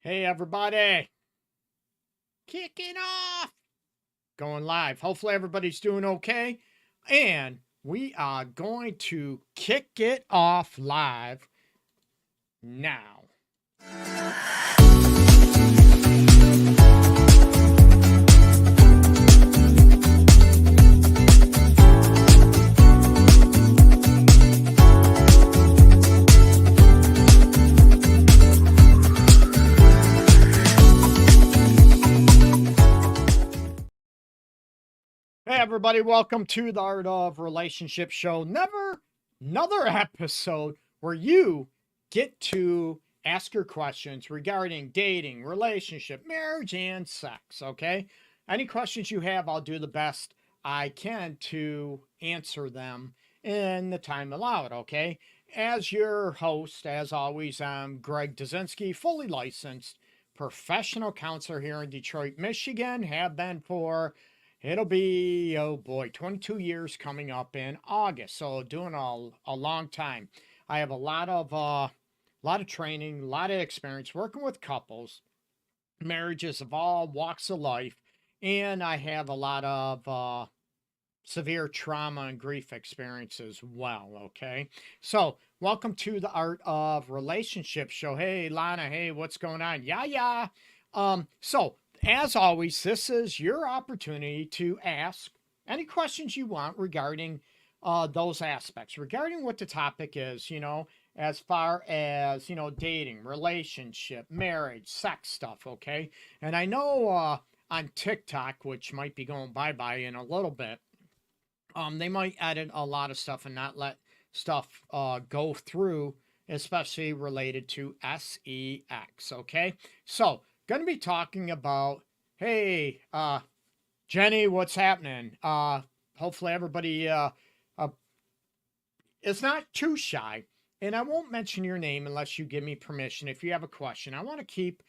Hey, everybody, kicking off, going live. Hopefully, everybody's doing okay. And we are going to kick it off live now. Hey, everybody, welcome to the Art of Relationship Show. Another episode where you get to ask your questions regarding dating, relationship, marriage, and sex. Okay. Any questions you have, I'll do the best I can to answer them in the time allowed. Okay. As your host, as always, I'm Greg Dudzinski, fully licensed professional counselor here in Detroit, Michigan. Have been for It'll be, oh boy, 22 years coming up in August. So doing a long time. I have a lot of training, a lot of experience working with couples, marriages of all walks of life, and I have a lot of severe trauma and grief experience as well. Okay. So welcome to the Art of Relationship Show. Hey, Lana. Hey, what's going on? Yeah, yeah. So as always, this is your opportunity to ask any questions you want regarding those aspects, regarding what the topic is, as far as, dating, relationship, marriage, sex stuff. Okay. And I know on TikTok, which might be going bye-bye in a little bit, they might edit a lot of stuff and not let stuff go through, especially related to sex. Okay, so going to be talking about, hey, Jenny, what's happening? Hopefully everybody uh, is not too shy, and I won't mention your name unless you give me permission. If you have a question, I want to keep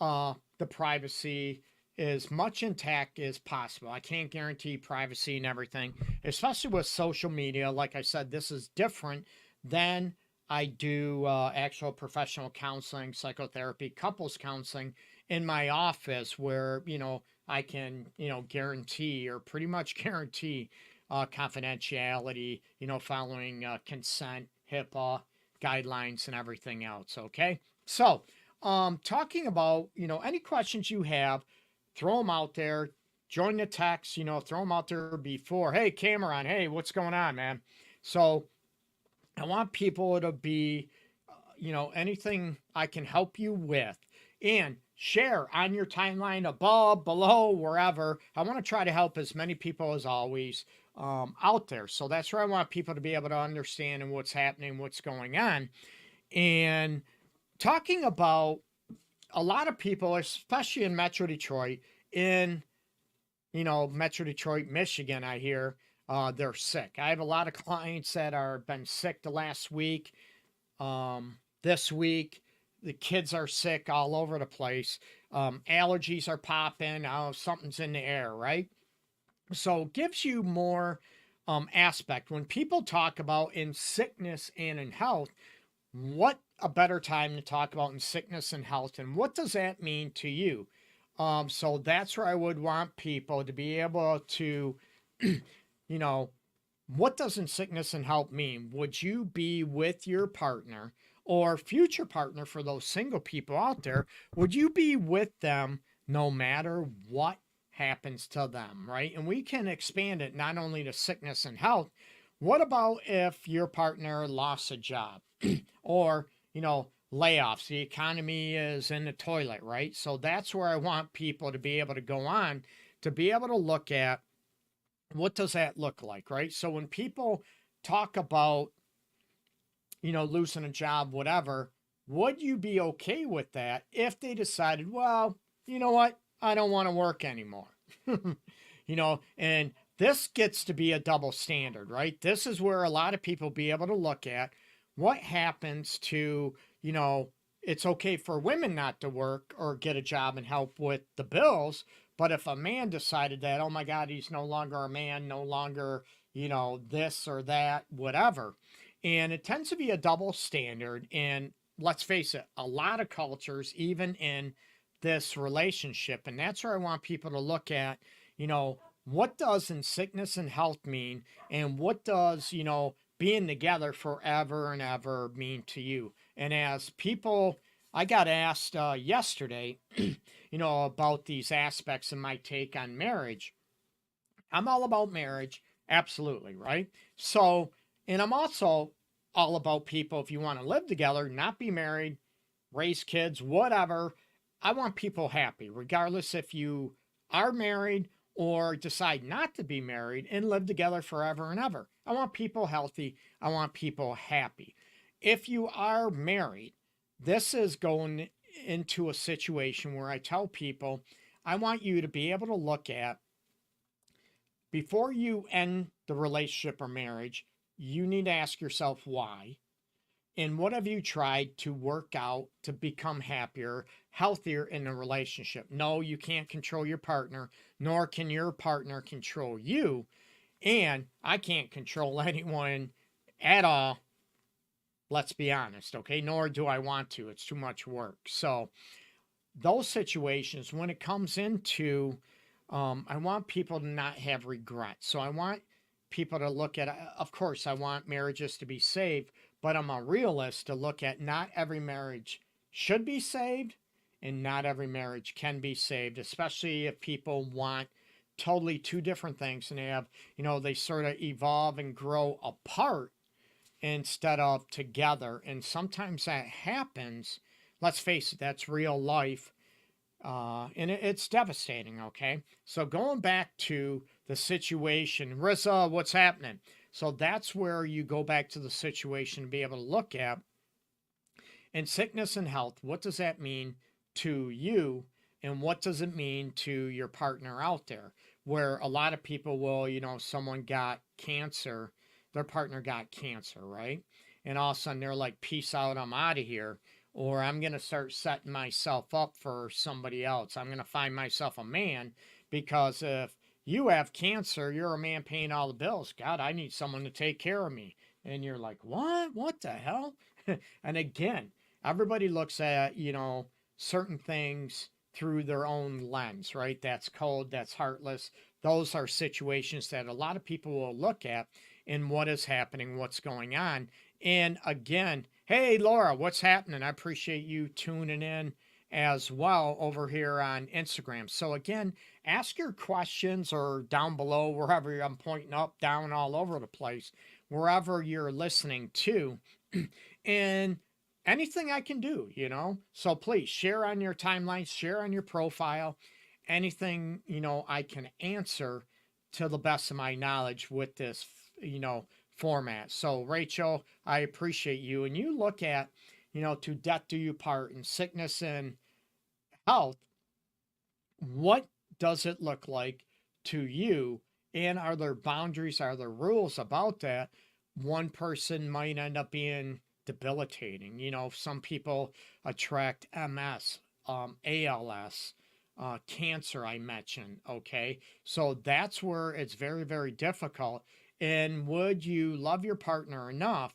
the privacy as much intact as possible. I can't guarantee privacy and everything, especially with social media. Like I said, this is different than I do actual professional counseling, psychotherapy, couples counseling in my office, where I can guarantee or pretty much guarantee confidentiality, following consent, HIPAA guidelines and everything else. Okay, so talking about, any questions you have, throw them out there. Join the text, throw them out there before. Hey, Cameron, hey, what's going on, man? So I want people to be, anything I can help you with, and share on your timeline above, below, wherever. I want to try to help as many people as always out there. So that's where I want people to be able to understand and what's happening, what's going on. And talking about a lot of people, especially in Metro Detroit, in Metro Detroit, Michigan, I hear they're sick. I have a lot of clients that are been sick the last week. This week, the kids are sick all over the place. Allergies are popping. Oh, something's in the air, right? So it gives you more aspect when people talk about in sickness and in health. What a better time to talk about in sickness and health, and what does that mean to you? So that's where I would want people to be able to, you know, what does in sickness and health mean? Would you be with your partner or future partner, for those single people out there? Would you be with them no matter what happens to them, right? And we can expand it not only to sickness and health. What about if your partner lost a job or, layoffs? The economy is in the toilet, right? So that's where I want people to be able to go on, to be able to look at what does that look like, right? So when people talk about, losing a job, whatever, would you be okay with that if they decided, well, you know what? I don't want to work anymore. And this gets to be a double standard, right? This is where a lot of people be able to look at what happens to, it's okay for women not to work or get a job and help with the bills. But if a man decided that, oh my God, he's no longer a man, no longer, this or that, whatever. And it tends to be a double standard. And let's face it, a lot of cultures, even in this relationship. And that's where I want people to look at, what does in sickness and health mean? And what does, being together forever and ever mean to you? And as people, I got asked yesterday, about these aspects of my take on marriage. I'm all about marriage, absolutely, right? So, and I'm also all about people, if you want to live together, not be married, raise kids, whatever. I want people happy, regardless if you are married or decide not to be married and live together forever and ever. I want people healthy. I want people happy. If you are married, this is going into a situation where I tell people, I want you to be able to look at, before you end the relationship or marriage, you need to ask yourself why. And what have you tried to work out to become happier, healthier in a relationship? No, you can't control your partner, nor can your partner control you. And I can't control anyone at all. Let's be honest, okay? Nor do I want to. It's too much work. So, those situations, when it comes into, I want people to not have regrets. So I want people to look at, of course, I want marriages to be saved, but I'm a realist to look at not every marriage should be saved and not every marriage can be saved, especially if people want totally two different things and they have, they sort of evolve and grow apart instead of together. And sometimes that happens. Let's face it, that's real life. And it's devastating, okay? So going back to the situation, Rissa, what's happening? So that's where you go back to the situation to be able to look at, in sickness and health, what does that mean to you? And what does it mean to your partner out there? Where a lot of people will, someone got cancer, their partner got cancer, right? And all of a sudden they're like, peace out, I'm out of here. Or I'm going to start setting myself up for somebody else. I'm going to find myself a man, because if you have cancer, you're a man paying all the bills. God, I need someone to take care of me. And you're like, what? What the hell? And again, everybody looks at, certain things through their own lens, right? That's cold, that's heartless. Those are situations that a lot of people will look at in what is happening, what's going on. And again, hey, Laura, what's happening? I appreciate you tuning in as well over here on Instagram. So again, ask your questions, or down below, wherever I'm pointing up, down, all over the place, wherever you're listening to, and anything I can do, So please share on your timeline, share on your profile, anything, I can answer to the best of my knowledge with this, format. So Rachel, I appreciate you. And you look at, to death do you part, in sickness and health, what does it look like to you? And are there boundaries? Are there rules about that? One person might end up being debilitating. Some people attract MS, ALS, cancer, I mentioned. Okay. So that's where it's very, very difficult. And would you love your partner enough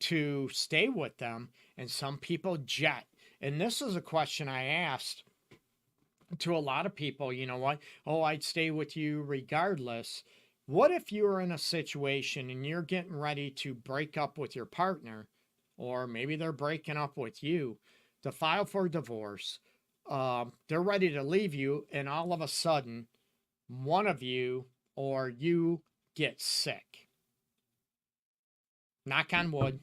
to stay with them? And some people jet. And this is a question I asked to a lot of people. You know what? Oh, I'd stay with you regardless. What if you're in a situation and you're getting ready to break up with your partner, or maybe they're breaking up with you, to file for divorce? They're ready to leave you, and all of a sudden, one of you or you get sick. Knock on wood,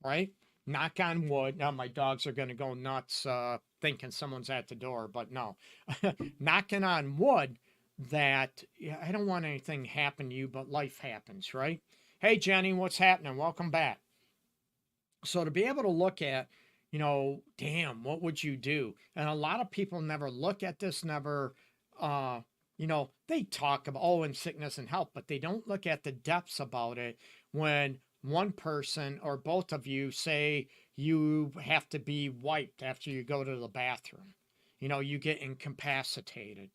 right? Knock on wood. Now, my dogs are going to go nuts thinking someone's at the door, but no. Knocking on wood that I don't want anything happen to you, but life happens, right? Hey, Jenny, what's happening? Welcome back. So to be able to look at, damn, what would you do? And a lot of people never look at this, never, they talk about, in sickness and health, but they don't look at the depths about it. When one person or both of you say you have to be wiped after you go to the bathroom, you get incapacitated.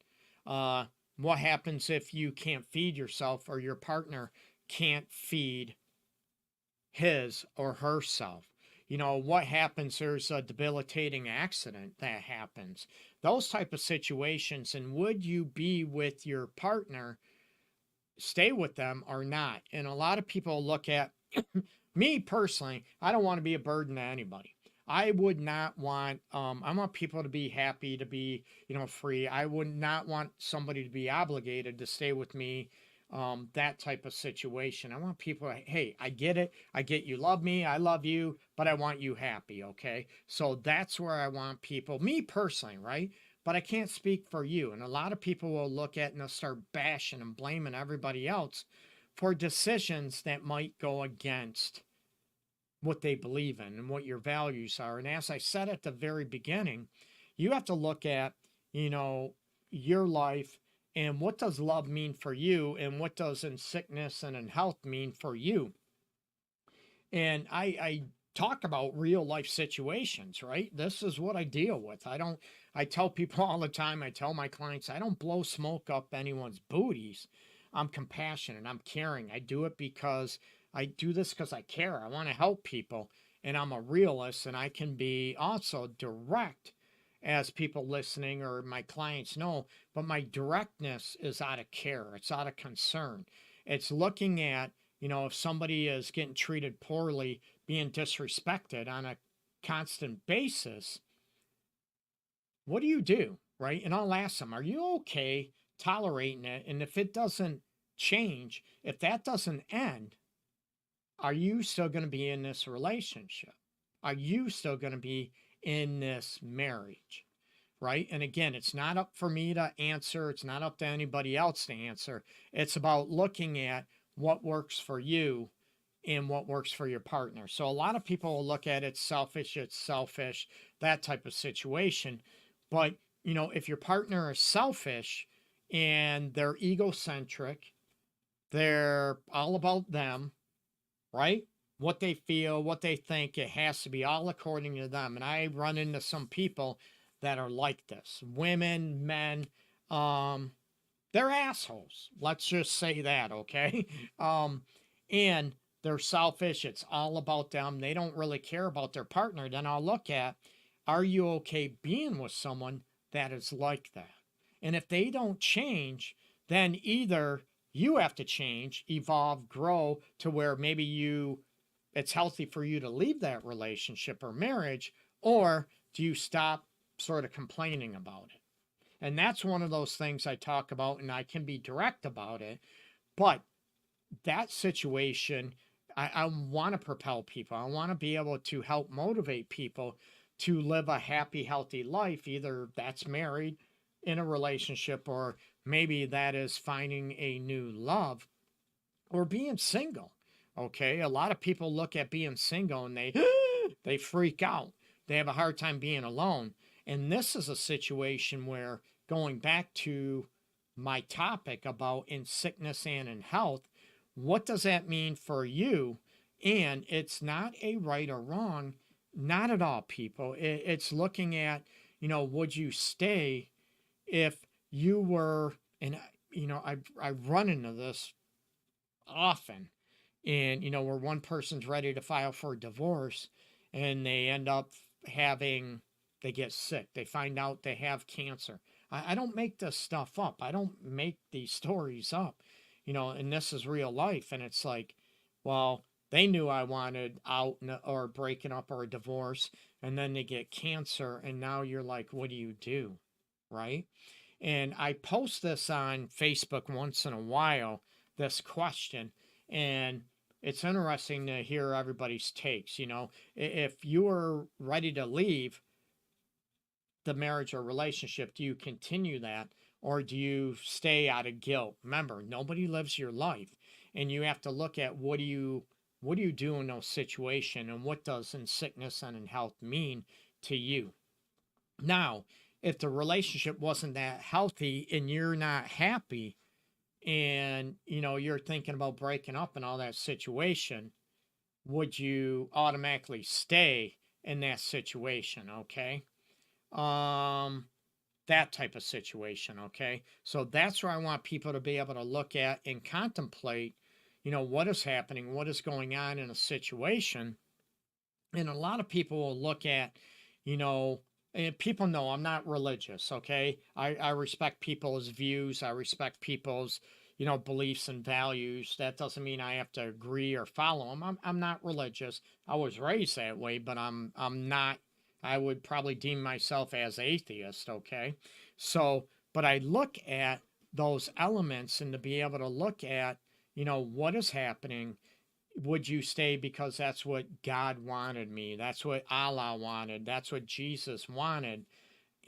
What happens if you can't feed yourself, or your partner can't feed his or herself? what happens? There's a debilitating accident that happens. Those type of situations. And would you be with your partner, stay with them or not? And a lot of people look at me personally, I don't want to be a burden to anybody. I would not want, I want people to be happy, to be, free. I would not want somebody to be obligated to stay with me, that type of situation. I want people to, hey, I get it. I get you love me. I love you, but I want you happy. Okay. So that's where I want people, me personally, right? But I can't speak for you. And a lot of people will look at and they'll start bashing and blaming everybody else for decisions that might go against what they believe in and what your values are. And as I said at the very beginning, you have to look at, your life and what does love mean for you and what does in sickness and in health mean for you. And I talk about real life situations, right? This is what I deal with. I tell people all the time, I tell my clients, I don't blow smoke up anyone's booties. I'm compassionate, I'm caring. I do it because I do this because I care. I want to help people. And I'm a realist, and I can be also direct, as people listening or my clients know. But my directness is out of care, it's out of concern. It's looking at, if somebody is getting treated poorly, being disrespected on a constant basis, what do you do? Right? And I'll ask them, are you okay tolerating it? And if it doesn't change, if that doesn't end, are you still going to be in this relationship? Are you still going to be in this marriage? Right? And again, it's not up for me to answer. It's not up to anybody else to answer. It's about looking at what works for you and what works for your partner. So a lot of people will look at it's selfish, that type of situation. But, if your partner is selfish and they're egocentric, they're all about them, right? What they feel, what they think, it has to be all according to them. And I run into some people that are like this. Women, men, they're assholes. Let's just say that, okay? And they're selfish. It's all about them. They don't really care about their partner. Then I'll look at, are you okay being with someone that is like that? And if they don't change, then either you have to change, evolve, grow to where maybe it's healthy for you to leave that relationship or marriage, or do you stop sort of complaining about it? And that's one of those things I talk about, and I can be direct about it. But that situation, I want to propel people. I want to be able to help motivate people to live a happy, healthy life. Either that's married, in a relationship, or maybe that is finding a new love, or being single. Okay, a lot of people look at being single and they freak out. They have a hard time being alone. And this is a situation where, going back to my topic about in sickness and in health, what does that mean for you? And it's not a right or wrong, not at all, people. It's looking at, would you stay if you were, and I run into this often, and where one person's ready to file for divorce, and they end up they get sick, they find out they have cancer. I don't make this stuff up. I don't make these stories up, and this is real life. And it's like, well, they knew I wanted out or breaking up or a divorce, and then they get cancer, and now you're like, what do you do? Right? And I post this on Facebook once in a while, this question, and it's interesting to hear everybody's takes. If you were ready to leave the marriage or relationship, do you continue that, or do you stay out of guilt? Remember, nobody lives your life, and you have to look at what do you do in those situations, and what does in sickness and in health mean to you. Now, if the relationship wasn't that healthy and you're not happy, and you're thinking about breaking up and all that situation, would you automatically stay in that situation? Okay. That type of situation. Okay. So that's where I want people to be able to look at and contemplate, what is happening, what is going on in a situation, And a lot of people will look at, you know, and people know I'm not religious, okay? I respect people's views. I respect people's, beliefs and values. That doesn't mean I have to agree or follow them. I'm not religious. I was raised that way, but I'm not. I would probably deem myself as atheist, okay? So, but I look at those elements and to be able to look at, what is happening. Would you stay because that's what God wanted me? That's what Allah wanted. That's what Jesus wanted.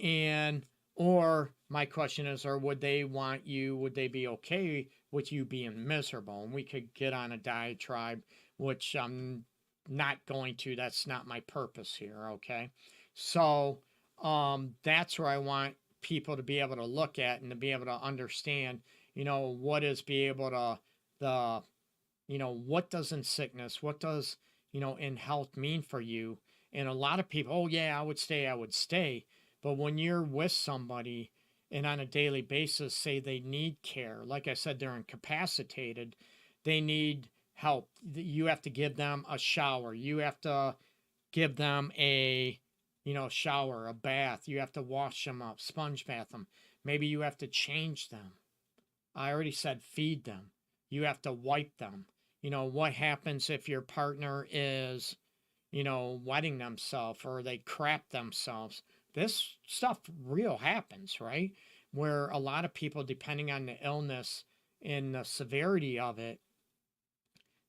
And, or my question is, or would they want you, would they be okay with you being miserable? And we could get on a diatribe, which I'm not going to. That's not my purpose here. Okay. So, that's where I want people to be able to look at and to be able to understand, what is be able to, the what does in sickness, what does, in health mean for you? And a lot of people, oh, yeah, I would stay. But when you're with somebody and on a daily basis, say they need care, like I said, they're incapacitated, they need help. You have to give them a shower. You have to give them a, shower, a bath. You have to wash them up, sponge bath them. Maybe you have to change them. I already said feed them. You have to wipe them. What happens if your partner is, wetting themselves or they crap themselves? This stuff real happens, right? Where a lot of people, depending on the illness and the severity of it,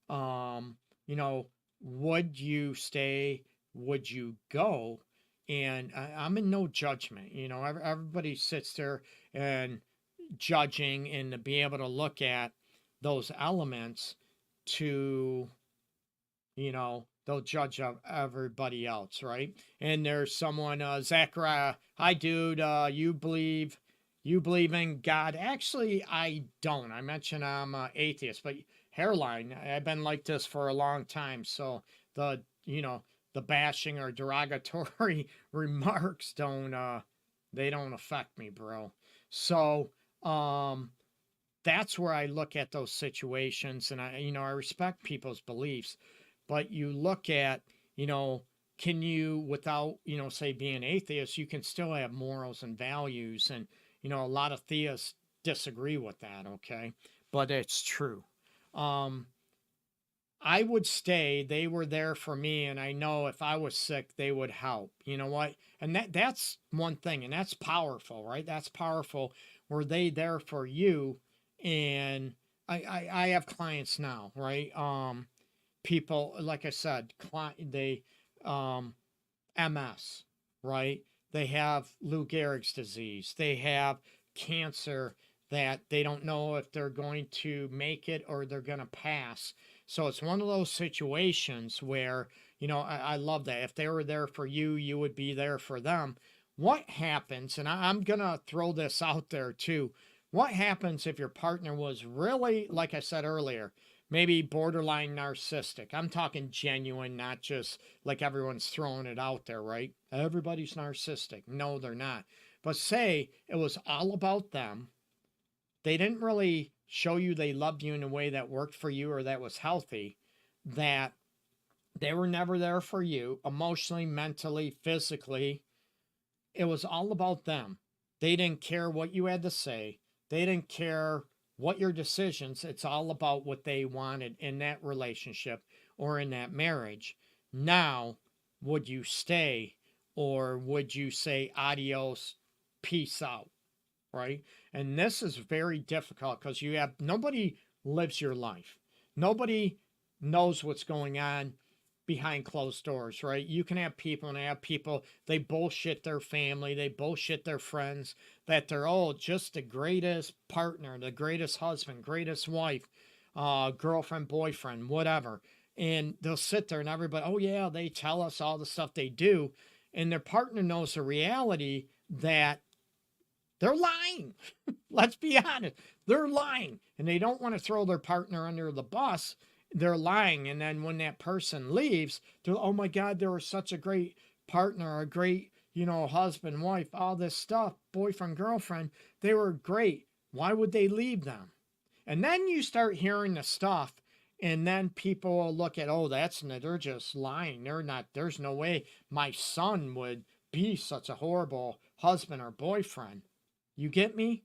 um, would you stay? Would you go? And I'm in no judgment. Everybody sits there and judging and to be able to look at those elements to, they'll judge everybody else, right? And there's someone, Zachariah, hi dude, you believe in God? Actually, I don't. I mentioned I'm atheist, but hairline, I've been like this for a long time. So the, the bashing or derogatory remarks they don't affect me, bro. So, that's where I look at those situations and I respect people's beliefs, but you look at, can you, without, say being atheist, you can still have morals and values. And, a lot of theists disagree with that. Okay. But it's true. Um, I would stay. They were there for me. And I know if I was sick, they would help. You know what? And that's one thing. And that's powerful, right? That's powerful. Were they there for you? And I have clients now, right? People, like I said, they, MS, right? They have Lou Gehrig's disease. They have cancer that they don't know if they're going to make it or they're going to pass. So it's one of those situations where, I love that. If they were there for you, you would be there for them. What happens, and I'm going to throw this out there too. What happens if your partner was really, like I said earlier, maybe borderline narcissistic? I'm talking genuine, not just like everyone's throwing it out there, right? Everybody's narcissistic. No, they're not. But say it was all about them. They didn't really show you they loved you in a way that worked for you or that was healthy, that they were never there for you emotionally, mentally, physically. It was all about them. They didn't care what you had to say. They didn't care what your decisions. It's all about what they wanted in that relationship or in that marriage. Now, would you stay or would you say adios, peace out? Right? And this is very difficult because nobody lives your life. Nobody knows what's going on behind closed doors, right? You can have people and have people, they bullshit their family, they bullshit their friends, that they're all just the greatest partner, the greatest husband, greatest wife, girlfriend, boyfriend, whatever. And they'll sit there and everybody, oh yeah, they tell us all the stuff they do. And their partner knows the reality that they're lying. Let's be honest. They're lying. And they don't want to throw their partner under the bus. They're lying. And then when that person leaves, they're, oh my God, they were such a great partner, a great, husband, wife, all this stuff, boyfriend, girlfriend. They were great. Why would they leave them? And then you start hearing the stuff And then people will look at, oh, they're just lying. They're not, there's no way my son would be such a horrible husband or boyfriend. You get me?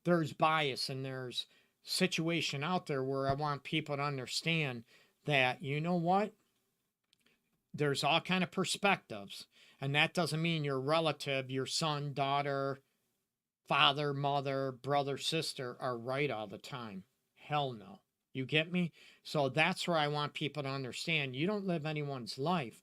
There's bias and there's situation out there where I want people to understand that, you know what? There's all kind of perspectives. And that doesn't mean your relative, your son, daughter, father, mother, brother, sister are right all the time. Hell no. You get me? So that's where I want people to understand. You don't live anyone's life,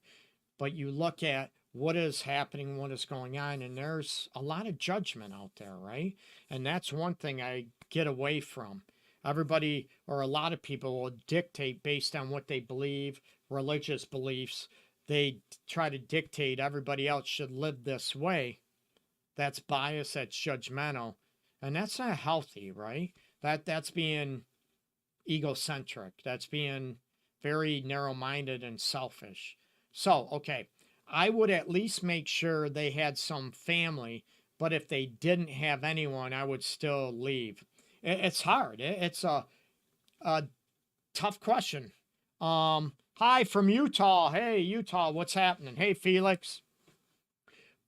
but you look at what is happening, what is going on, and there's a lot of judgment out there, right? And that's one thing I get away from. Everybody or a lot of people will dictate based on what they believe, religious beliefs. They try to dictate everybody else should live this way. That's bias, that's judgmental, and that's not healthy, right? That's being egocentric. That's being very narrow-minded and selfish. So, okay, I would at least make sure they had some family, but if they didn't have anyone, I would still leave. It's hard. It's a tough question. Hi from Utah. Hey, Utah, what's happening? Hey, Felix.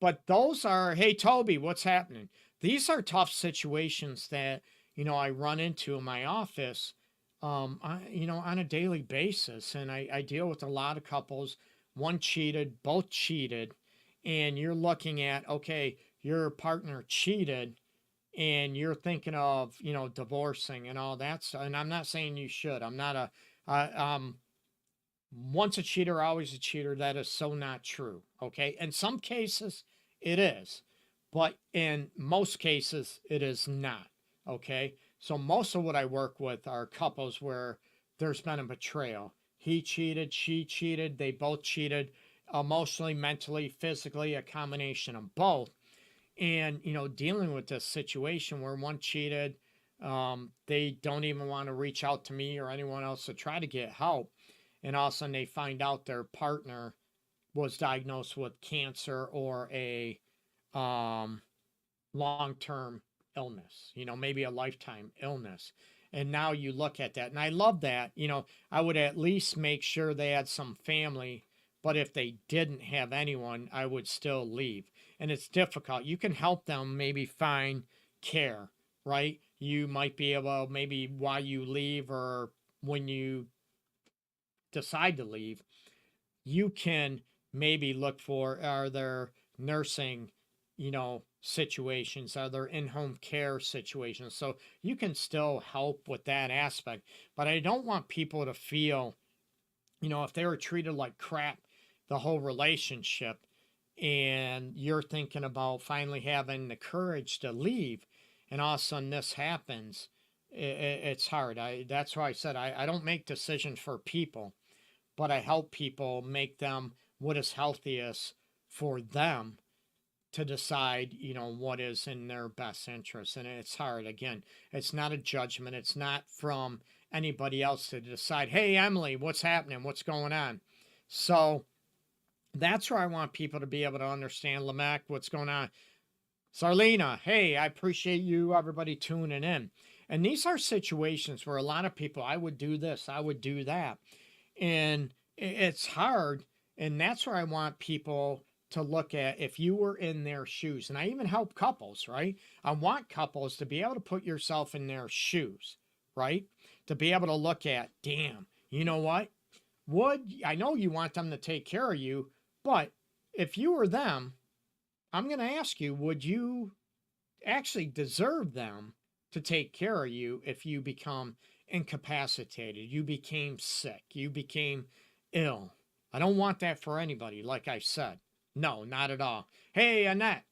But those are, hey, Toby, what's happening? These are tough situations that, I run into in my office, on a daily basis. And I deal with a lot of couples. One cheated, both cheated. And you're looking at, okay, your partner cheated and you're thinking of, divorcing and all that stuff. And I'm not saying you should. I'm not once a cheater, always a cheater. That is so not true. Okay. In some cases, it is. But in most cases, it is not. Okay. So most of what I work with are couples where there's been a betrayal. He cheated, she cheated, they both cheated emotionally, mentally, physically, a combination of both. And, dealing with this situation where one cheated, they don't even want to reach out to me or anyone else to try to get help. And all of a sudden they find out their partner was diagnosed with cancer or a long-term illness, maybe a lifetime illness. And now you look at that. And I love that. I would at least make sure they had some family. But if they didn't have anyone, I would still leave. And it's difficult. You can help them maybe find care, right? You might be able, maybe while you leave or when you decide to leave, you can maybe look for, are there nursing, situations? Are there in-home care situations? So you can still help with that aspect. But I don't want people to feel, if they were treated like crap the whole relationship and you're thinking about finally having the courage to leave and all of a sudden this happens, it's hard. That's why I said I don't make decisions for people, but I help people make them what is healthiest for them to decide, what is in their best interest. And it's hard. Again, it's not a judgment. It's not from anybody else to decide, hey, Emily, what's happening? What's going on? So that's where I want people to be able to understand, Lamech, what's going on. Sarlina, hey, I appreciate you, everybody tuning in. And these are situations where a lot of people, I would do this, I would do that. And it's hard. And that's where I want people to look at if you were in their shoes. And I even help couples, right? I want couples to be able to put yourself in their shoes, right? To be able to look at, damn, you know what? I know you want them to take care of you, but if you were them, I'm going to ask you, would you actually deserve them to take care of you if you become incapacitated, you became sick, you became ill? I don't want that for anybody, like I said. No, not at all. Hey, Annette.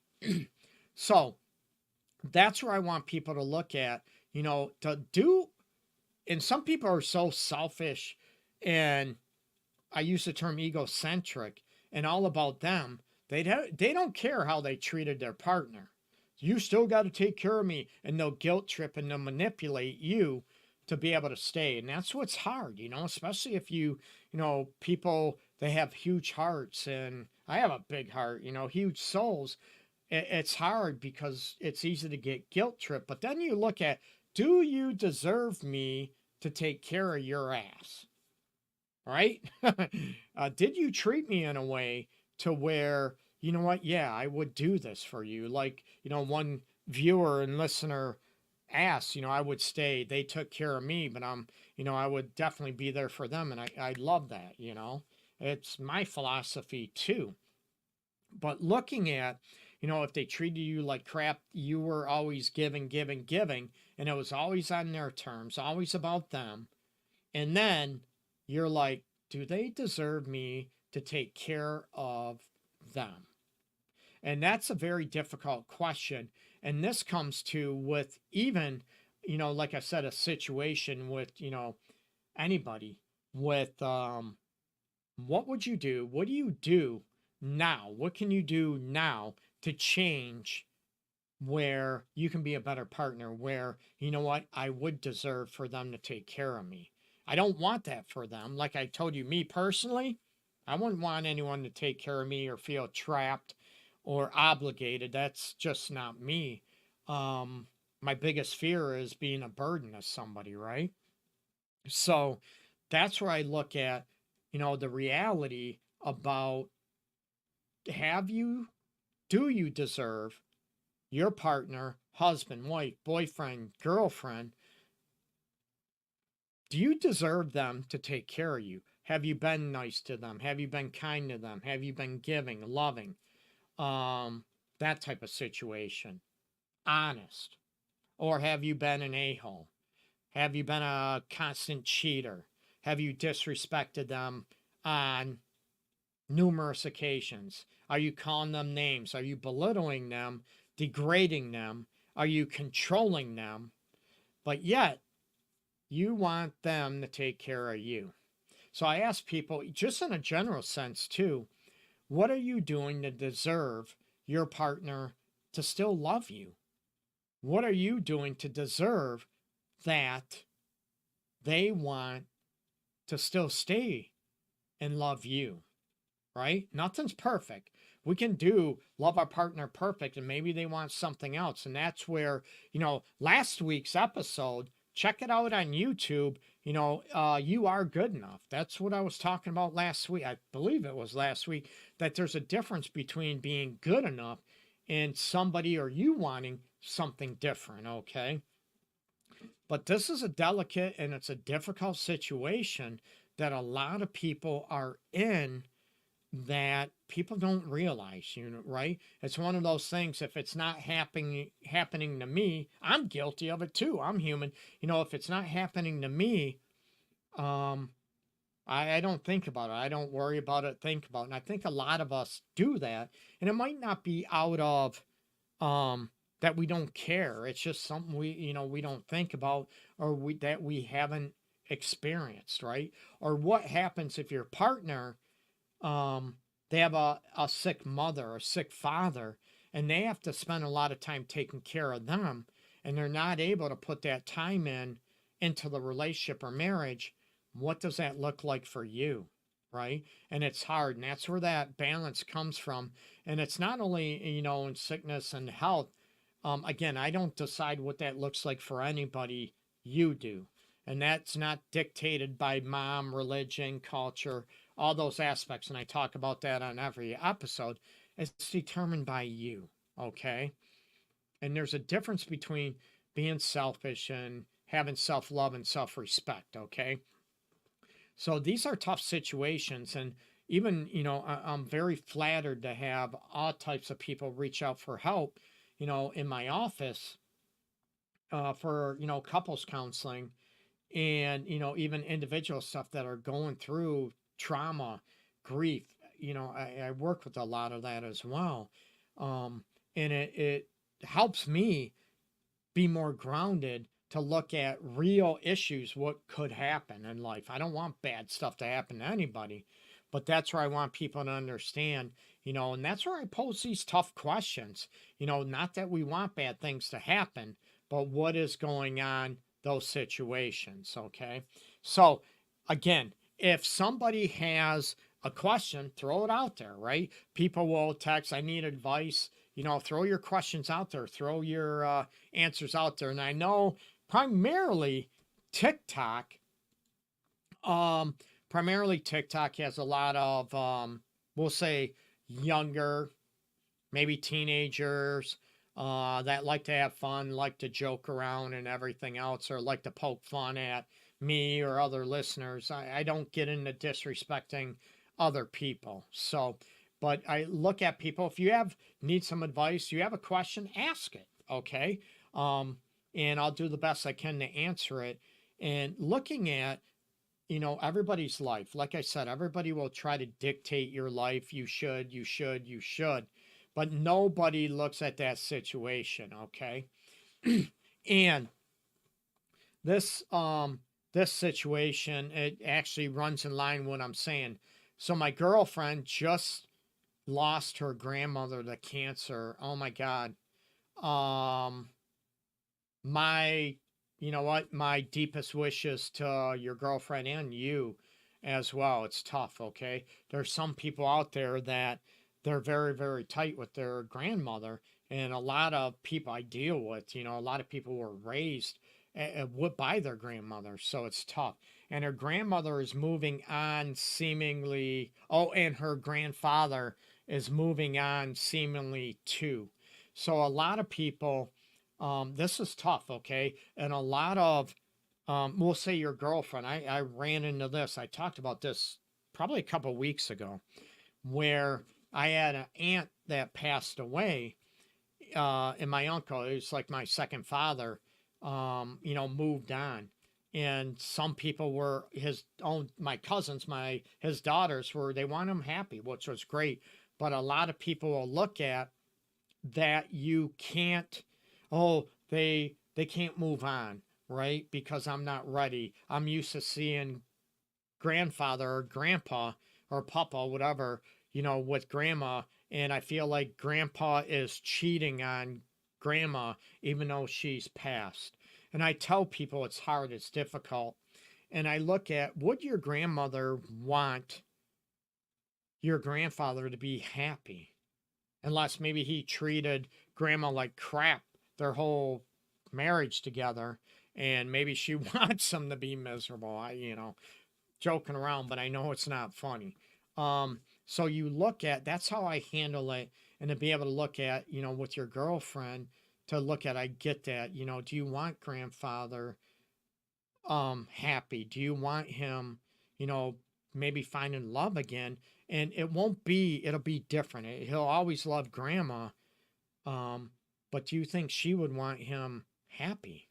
So that's where I want people to look at, to do. And some people are so selfish, and I use the term egocentric and all about them. They don't care how they treated their partner. You still got to take care of me, and they'll guilt trip and they'll manipulate you to be able to stay. And that's what's hard, especially if people, they have huge hearts, and I have a big heart, huge souls. It's hard because it's easy to get guilt tripped. But then you look at, do you deserve me to take care of your ass? Right? Did you treat me in a way to where, you know what? Yeah, I would do this for you. Like, one viewer and listener asked, I would stay. They took care of me, but I would definitely be there for them. And I love that. It's my philosophy too. But looking at, if they treated you like crap, you were always giving, giving, giving, and it was always on their terms, always about them. And then you're like, do they deserve me to take care of them? And that's a very difficult question. And this comes to with even, like I said, a situation with, anybody with, what would you do? What do you do now? What can you do now to change where you can be a better partner, where, you know what, I would deserve for them to take care of me? I don't want that for them. Like I told you, me personally, I wouldn't want anyone to take care of me or feel trapped or obligated. That's just not me. My biggest fear is being a burden to somebody, right? So that's where I look at, the reality about, do you deserve your partner, husband, wife, boyfriend, girlfriend, do you deserve them to take care of you? Have you been nice to them? Have you been kind to them? Have you been giving, loving? That type of situation. Honest. Or have you been an a-hole? Have you been a constant cheater? Have you disrespected them on numerous occasions? Are you calling them names? Are you belittling them, degrading them? Are you controlling them? But yet, you want them to take care of you. So I ask people, just in a general sense too, what are you doing to deserve your partner to still love you? What are you doing to deserve that they want to still stay and love you? Right? Nothing's perfect. We can do love our partner perfect, and maybe they want something else. And that's where, last week's episode, check it out on YouTube. You are good enough. That's what I was talking about last week. I believe it was last week, that there's a difference between being good enough and somebody or you wanting something different. Okay. But this is a delicate and it's a difficult situation that a lot of people are in, that people don't realize, right? It's one of those things, if it's not happening to me, I'm guilty of it too. I'm human. If it's not happening to me, I don't think about it. I don't worry about it, think about it. And I think a lot of us do that. And it might not be out of that we don't care. It's just something we don't think about, or that we haven't experienced, right? Or what happens if your partner, they have a sick mother or sick father, and they have to spend a lot of time taking care of them, and they're not able to put that time into the relationship or marriage. What does that look like for you? Right? And it's hard. And that's where that balance comes from. And it's not only, in sickness and health. Again, I don't decide what that looks like for anybody. You do. And that's not dictated by mom, religion, culture, all those aspects. And I talk about that on every episode. It's determined by you. Okay. And there's a difference between being selfish and having self-love and self-respect. Okay. So these are tough situations. And even, I'm very flattered to have all types of people reach out for help, in my office, for, couples counseling, and, even individual stuff that are going through trauma, grief. I work with a lot of that as well. And it helps me be more grounded to look at real issues, what could happen in life. I don't want bad stuff to happen to anybody, but that's where I want people to understand, and that's where I pose these tough questions, not that we want bad things to happen, but what is going on, those situations. Okay. So again, if somebody has a question, throw it out there, right? People will text, I need advice, throw your questions out there, throw your answers out there. And I know primarily TikTok, um, primarily TikTok has a lot of, we'll say, younger, maybe teenagers that like to have fun, like to joke around and everything else, or like to poke fun at me or other listeners. I don't get into disrespecting other people. So, but I look at people. If you need some advice, you have a question, ask it. Okay. And I'll do the best I can to answer it. And looking at, everybody's life. Like I said, everybody will try to dictate your life. You should, you should, you should. But nobody looks at that situation, okay? And this situation, it actually runs in line with what I'm saying. So my girlfriend just lost her grandmother to cancer. Oh my God. Um my you know what, my deepest wishes to your girlfriend and you as well. It's tough, okay? There's some people out there that they're very, very tight with their grandmother, and a lot of people I deal with, a lot of people were raised by their grandmother, so it's tough. And her grandmother is moving on seemingly. Oh, and her grandfather is moving on seemingly too. So a lot of people, this is tough, okay? And a lot of, we'll say your girlfriend, I ran into this. I talked about this probably a couple weeks ago, where I had an aunt that passed away, and my uncle, who's like my second father, moved on. And some people were my cousins, his daughters they want him happy, which was great. But a lot of people will look at that you can't, oh, they can't move on, right? Because I'm not ready. I'm used to seeing grandfather or grandpa or papa, whatever, with grandma. And I feel like grandpa is cheating on grandma, even though she's passed. And I tell people it's hard, it's difficult. And I look at, would your grandmother want your grandfather to be happy? Unless maybe he treated grandma like crap their whole marriage together, and maybe she wants him to be miserable. Joking around, but I know it's not funny. So you look at, that's how I handle it, and to be able to look at, with your girlfriend, to look at, I get that, do you want grandfather happy? Do you want him, maybe finding love again? And it'll be different. He'll always love grandma. But do you think she would want him happy?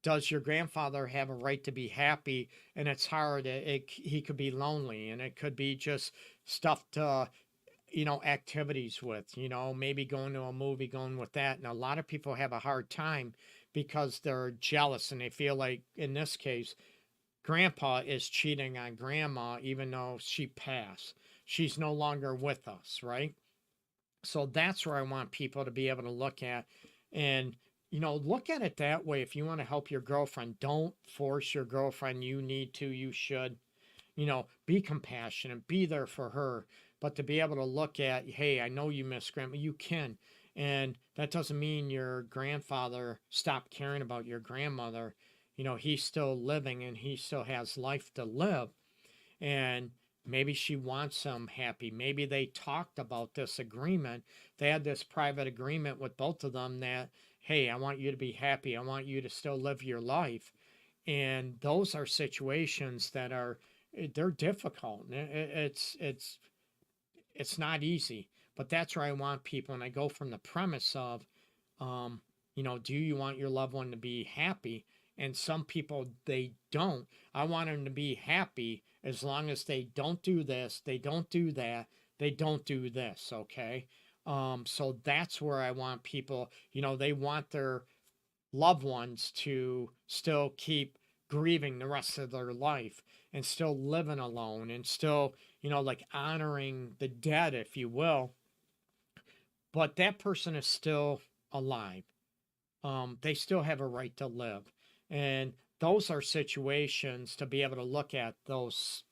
Does your grandfather have a right to be happy? And it's hard. He could be lonely, and it could be just stuff to, activities with, maybe going to a movie, going with that. And a lot of people have a hard time because they're jealous, and they feel like, in this case, grandpa is cheating on grandma, even though she passed. She's no longer with us, right? So that's where I want people to be able to look at, and look at it that way. If you want to help your girlfriend, don't force your girlfriend. You need to, you should, be compassionate, be there for her. But to be able to look at, hey, I know you miss grandma, you can. And that doesn't mean your grandfather stopped caring about your grandmother. He's still living, and he still has life to live. And maybe she wants him happy. Maybe they talked about this agreement. They had this private agreement with both of them that, hey, I want you to be happy. I want you to still live your life. And those are situations that they're difficult. It's not easy. But that's where I want people. And I go from the premise of, do you want your loved one to be happy? And some people, they don't. I want them to be happy as long as they don't do this, they don't do that, they don't do this, okay? So that's where I want people, they want their loved ones to still keep grieving the rest of their life, and still living alone, and still, like honoring the dead, if you will. But that person is still alive. They still have a right to live. And those are situations to be able to look at those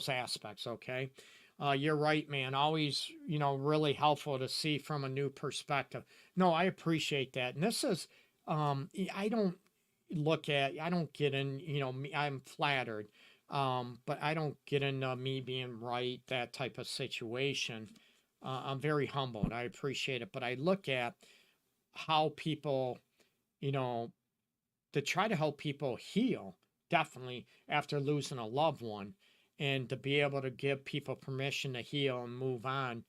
aspects, okay? You're right, man. Always, really helpful to see from a new perspective. No, I appreciate that. And this is, I don't, look at, I don't get in, you know, me, I'm flattered, but I don't get into me being right, that type of situation. I'm very humbled. I appreciate it, but I look at how people, you know, to try to help people heal, definitely after losing a loved one, and to be able to give people permission to heal and move on,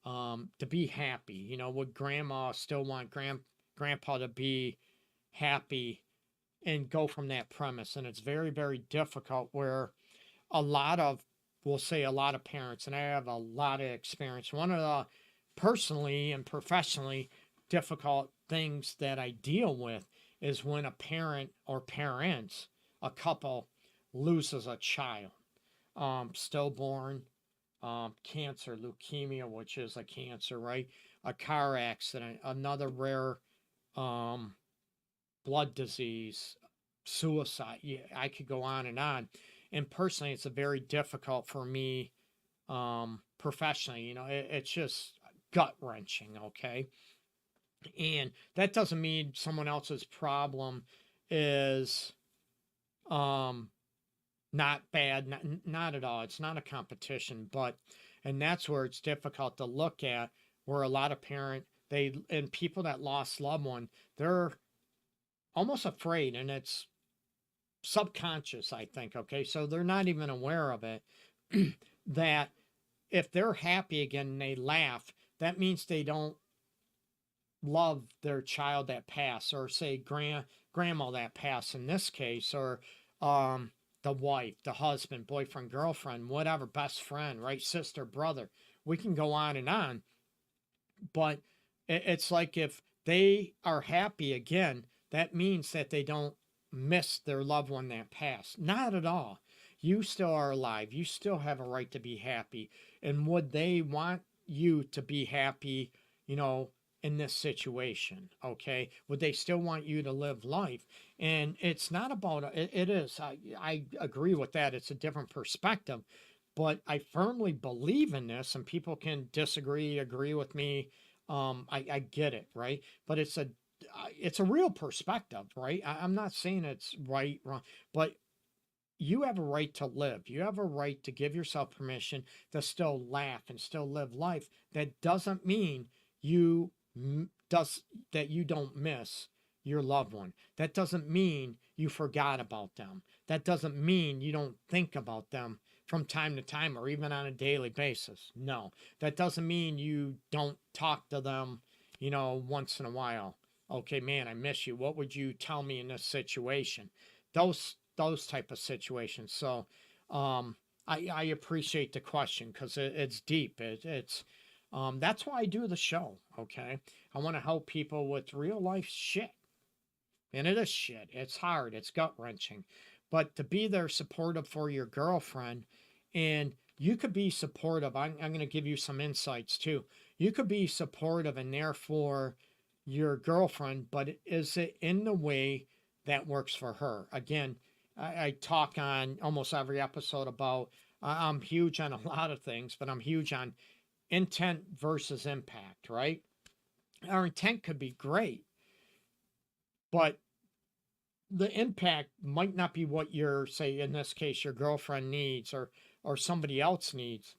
to be happy. You know, would grandma still want grandpa to be happy and go from that premise? And it's very, very difficult where a lot of, we'll say a lot of parents, and I have a lot of experience. One of the personally and professionally difficult things that I deal with is when a parent or parents, a couple, loses a child, stillborn, cancer, leukemia, which is a cancer, right? A car accident, another rare um, blood disease, suicide. Yeah, I could go on and on. And personally, it's a very difficult for me, professionally. You know, it's just gut wrenching. Okay, and that doesn't mean someone else's problem is um, not bad, not at all. It's not a competition, but, and that's where it's difficult to look at, where a lot of parent, they, and people that lost loved one, they're almost afraid, and it's subconscious, I think. Okay, so they're not even aware of it. That if they're happy again and they laugh, that means they don't love their child that passed, or say grandma that passed in this case, or the wife, the husband, boyfriend, girlfriend, whatever, best friend, right, sister, brother. We can go on and on, but it's like if they are happy again, that means that they don't miss their loved one that passed. Not at all. You still are alive. You still have a right to be happy. And would they want you to be happy, you know, in this situation? Okay. Would they still want you to live life? And it's not about it is. I agree with that. It's a different perspective. But I firmly believe in this, and people can disagree, agree with me. I get it, right? But it's a real perspective, right? I'm not saying it's right, wrong, but you have a right to live. You have a right to give yourself permission to still laugh and still live life. That doesn't mean you does that you don't miss your loved one. That doesn't mean you forgot about them. That doesn't mean you don't think about them from time to time or even on a daily basis. No, that doesn't mean you don't talk to them, you know, once in a while. Okay, man, I miss you. What would you tell me in this situation? Those type of situations. So, I appreciate the question because it's deep. It's that's why I do the show. Okay, I want to help people with real life shit, and it is shit. It's hard. It's gut wrenching, but to be there supportive for your girlfriend, and you could be supportive. I'm going to give you some insights too. You could be supportive and therefore your girlfriend, but is it in the way that works for her? Again, I talk on almost every episode about I'm huge on a lot of things, but I'm huge on intent versus impact, right? Our intent could be great, but the impact might not be what your, say in this case, your girlfriend needs, or somebody else needs.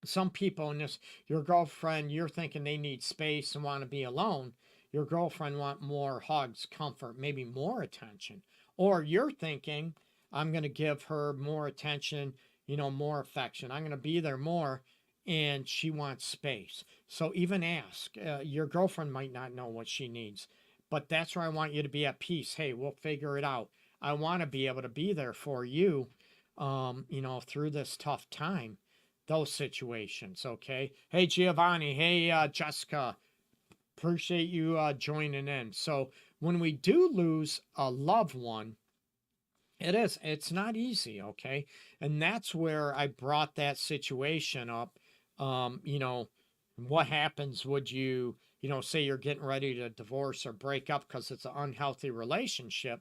Some people in this, your girlfriend, you're thinking they need space and want to be alone. Your girlfriend want more hugs, comfort, maybe more attention. Or you're thinking, I'm going to give her more attention, you know, more affection. I'm going to be there more, and she wants space. So even ask. Your girlfriend might not know what she needs, but that's where I want you to be at peace. Hey, we'll figure it out. I want to be able to be there for you, you know, through this tough time, those situations. Okay. Hey, Giovanni. Hey, Jessica. Appreciate you joining in. So when we do lose a loved one, it's not easy. Okay. And that's where I brought that situation up. You know, what happens would you, you know, say you're getting ready to divorce or break up because it's an unhealthy relationship,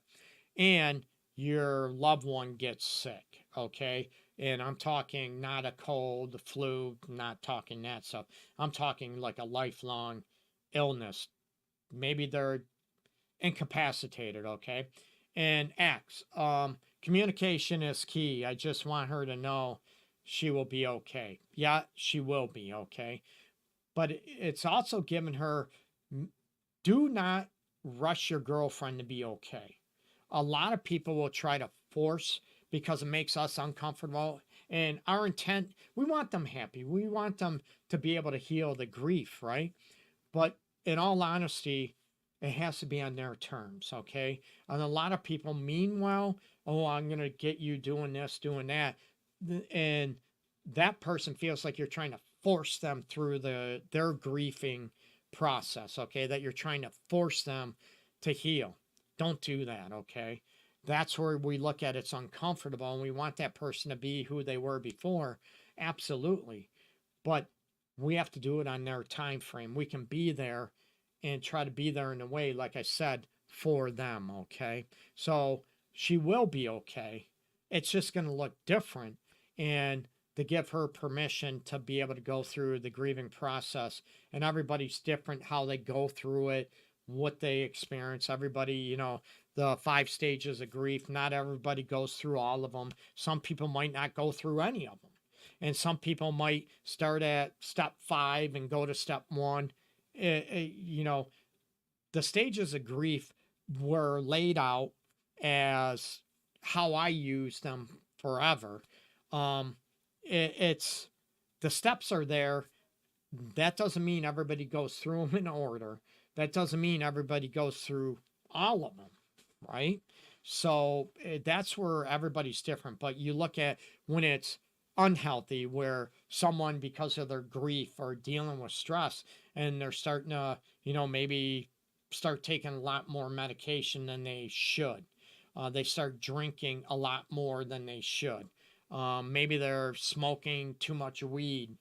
and your loved one gets sick. Okay. And I'm talking not a cold, the flu, not talking that stuff. I'm talking like a lifelong illness. Maybe they're incapacitated. Okay. And X, communication is key. I just want her to know she will be okay. Yeah, she will be okay. But it's also giving her, do not rush your girlfriend to be okay. A lot of people will try to force because it makes us uncomfortable. And our intent, we want them happy. We want them to be able to heal the grief, right? But in all honesty, it has to be on their terms, okay? And a lot of people mean well, oh, I'm going to get you doing this, doing that. And that person feels like you're trying to force them through their grieving process, okay? That you're trying to force them to heal. Don't do that, okay? That's where we look at it's uncomfortable and we want that person to be who they were before. Absolutely. But we have to do it on their time frame. We can be there and try to be there in a way, like I said, for them, okay? So she will be okay. It's just going to look different. And to give her permission to be able to go through the grieving process. And everybody's different how they go through it, what they experience. Everybody, the 5 stages of grief, not everybody goes through all of them. Some people might not go through any of them. And some people might start at step 5 and go to step 1. The stages of grief were laid out as how I use them forever. It's the steps are there. That doesn't mean everybody goes through them in order. That doesn't mean everybody goes through all of them, right? So that's where everybody's different. But you look at when it's unhealthy, where someone, because of their grief, are dealing with stress and they're starting to, maybe start taking a lot more medication than they should. They start drinking a lot more than they should. Maybe they're smoking too much weed.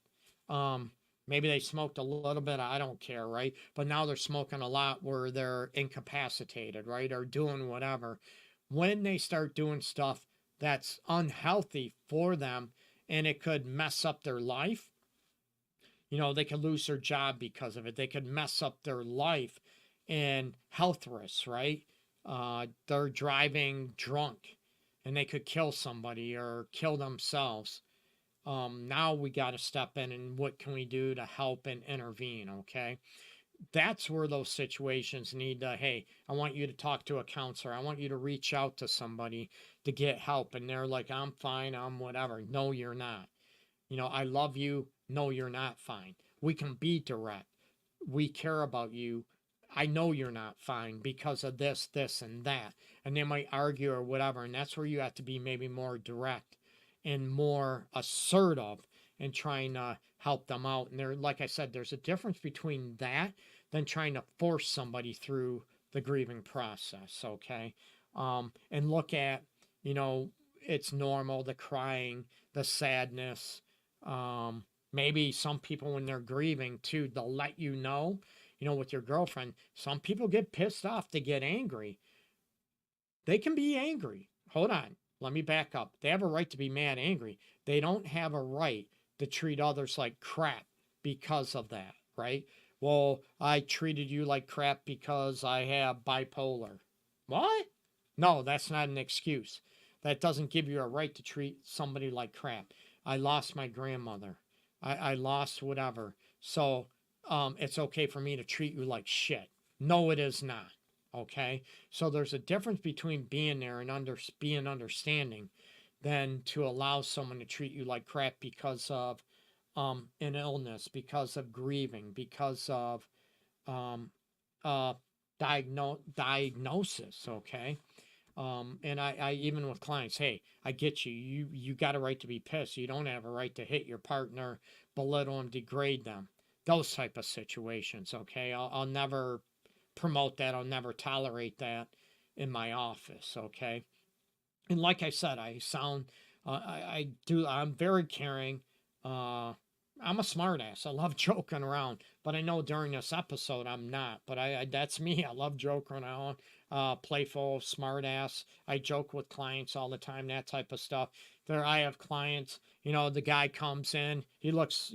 Maybe they smoked a little bit, I don't care, right? But now they're smoking a lot where they're incapacitated, right? Or doing whatever. When they start doing stuff that's unhealthy for them and it could mess up their life, they could lose their job because of it. They could mess up their life and health risks, right? They're driving drunk and they could kill somebody or kill themselves. Now we got to step in and what can we do to help and intervene, okay? That's where those situations need to, hey, I want you to talk to a counselor. I want you to reach out to somebody to get help. And they're like, I'm fine, I'm whatever. No, you're not. I love you. No, you're not fine. We can be direct. We care about you. I know you're not fine because of this, this, and that. And they might argue or whatever. And that's where you have to be maybe more direct and more assertive in trying to help them out. And there, like I said, there's a difference between that than trying to force somebody through the grieving process, okay? And look at, it's normal, the crying, the sadness. Maybe some people, when they're grieving too, they'll let with your girlfriend. Some people get pissed off, they get angry. They can be angry. Hold on. Let me back up. They have a right to be mad, angry. They don't have a right to treat others like crap because of that, right? Well, I treated you like crap because I have bipolar. What? No, that's not an excuse. That doesn't give you a right to treat somebody like crap. I lost my grandmother. I lost whatever. So it's okay for me to treat you like shit. No, it is not. Okay? So there's a difference between being there and being understanding than to allow someone to treat you like crap because of an illness, because of grieving, because of um, diagnosis, okay? And I even with clients, hey, I get you. You got a right to be pissed. You don't have a right to hit your partner, belittle them, degrade them. Those type of situations, okay? I'll never promote that. I'll never tolerate that in my office, okay? And like I said, I'm very caring. I'm a smartass. I love joking around, but I know during this episode I'm not. But that's me. I love joking around, playful, smartass. I joke with clients all the time, that type of stuff. I have clients. The guy comes in. He looks,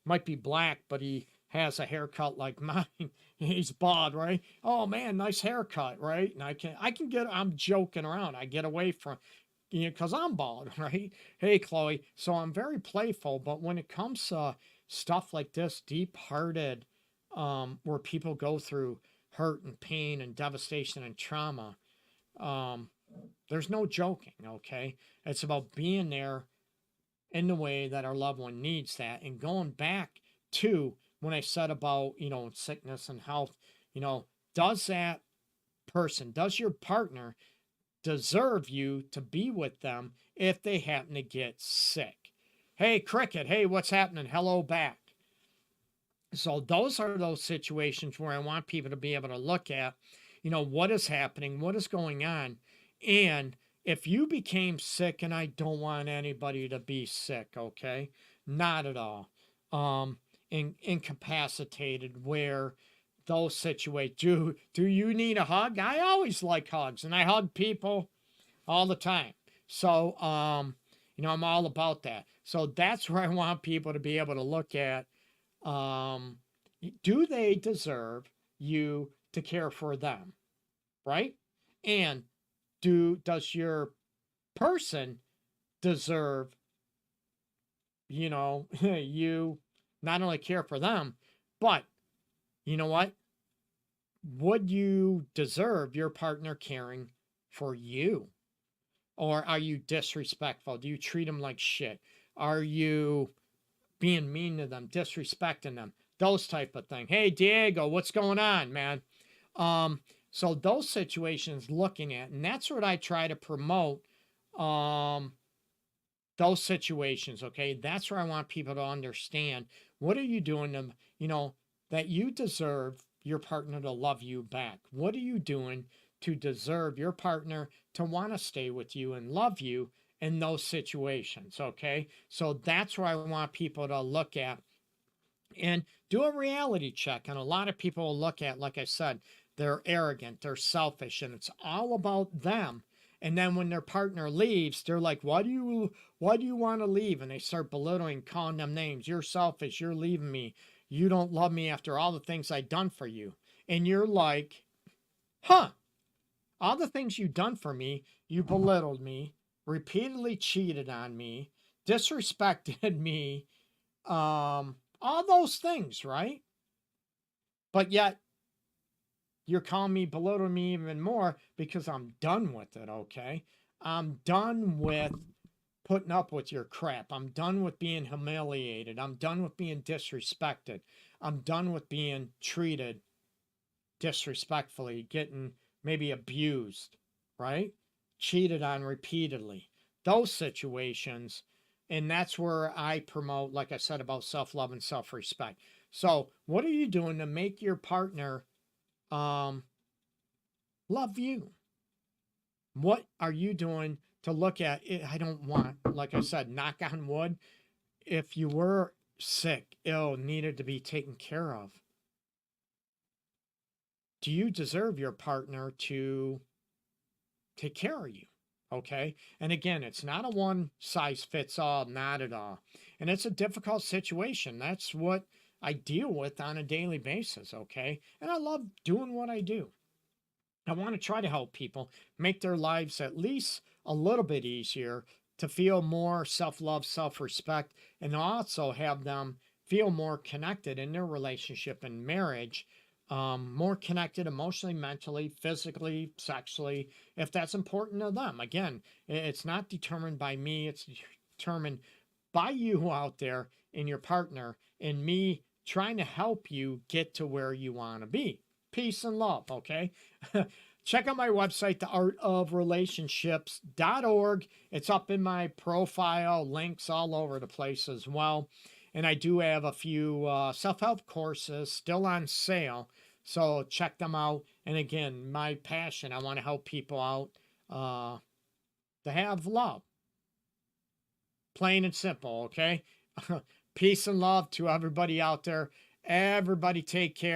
might be black, but has a haircut like mine. He's bald, right? Oh man, nice haircut, right? And I'm joking around. I get away from, because I'm bald, right? Hey, Chloe. So I'm very playful, but when it comes to stuff like this, deep-hearted, where people go through hurt and pain and devastation and trauma, um, there's no joking, okay? It's about being there in the way that our loved one needs that. And going back to when I said about, sickness and health, does that person, does your partner deserve you to be with them if they happen to get sick? Hey, Cricket, hey, what's happening? Hello back. So those are those situations where I want people to be able to look at, what is happening, what is going on. And if you became sick, and I don't want anybody to be sick, okay? Not at all. Incapacitated, where those situations, do you need a hug? I always like hugs, and I hug people all the time. So, I'm all about that. So that's where I want people to be able to look at, do they deserve you to care for them, right? And does your person deserve, you not only care for them, but you know what? Would you deserve your partner caring for you? Or are you disrespectful? Do you treat them like shit? Are you being mean to them, disrespecting them? Those type of thing. Hey, Diego, what's going on, man? So those situations looking at, and that's what I try to promote, those situations, okay? That's where I want people to understand, what are you doing to, that you deserve your partner to love you back? What are you doing to deserve your partner to want to stay with you and love you in those situations, okay? So that's where I want people to look at and do a reality check. And a lot of people will look at, like I said, they're arrogant, they're selfish, and it's all about them. And then when their partner leaves, they're like, why do you want to leave? And they start belittling, calling them names. You're selfish, you're leaving me. You don't love me after all the things I've done for you. And you're like, huh, all the things you've done for me, you belittled me, repeatedly cheated on me, disrespected me, all those things, right? But yet, you're calling me, belittling me even more because I'm done with it, okay? I'm done with putting up with your crap. I'm done with being humiliated. I'm done with being disrespected. I'm done with being treated disrespectfully, getting maybe abused, right? Cheated on repeatedly. Those situations. And that's where I promote, like I said, about self-love and self-respect. So what are you doing to make your partner love you? What are you doing to look at it? I don't want, like I said, knock on wood, if you were sick, ill, needed to be taken care of, do you deserve your partner to take care of you? Okay. And again, it's not a one size fits all, not at all. And it's a difficult situation. That's what I deal with on a daily basis. Okay. And I love doing what I do. I want to try to help people make their lives at least a little bit easier, to feel more self-love, self-respect, and also have them feel more connected in their relationship and marriage, more connected emotionally, mentally, physically, sexually, if that's important to them. Again, it's not determined by me, it's determined by you out there and your partner, and me trying to help you get to where you want to be. Peace and love, okay? Check out my website, theartofrelationships.org. It's up in my profile, links all over the place as well. And I do have a few self-help courses still on sale, so check them out. And again, my passion, I want to help people out to have love. Plain and simple, okay? Peace and love to everybody out there. Everybody take care.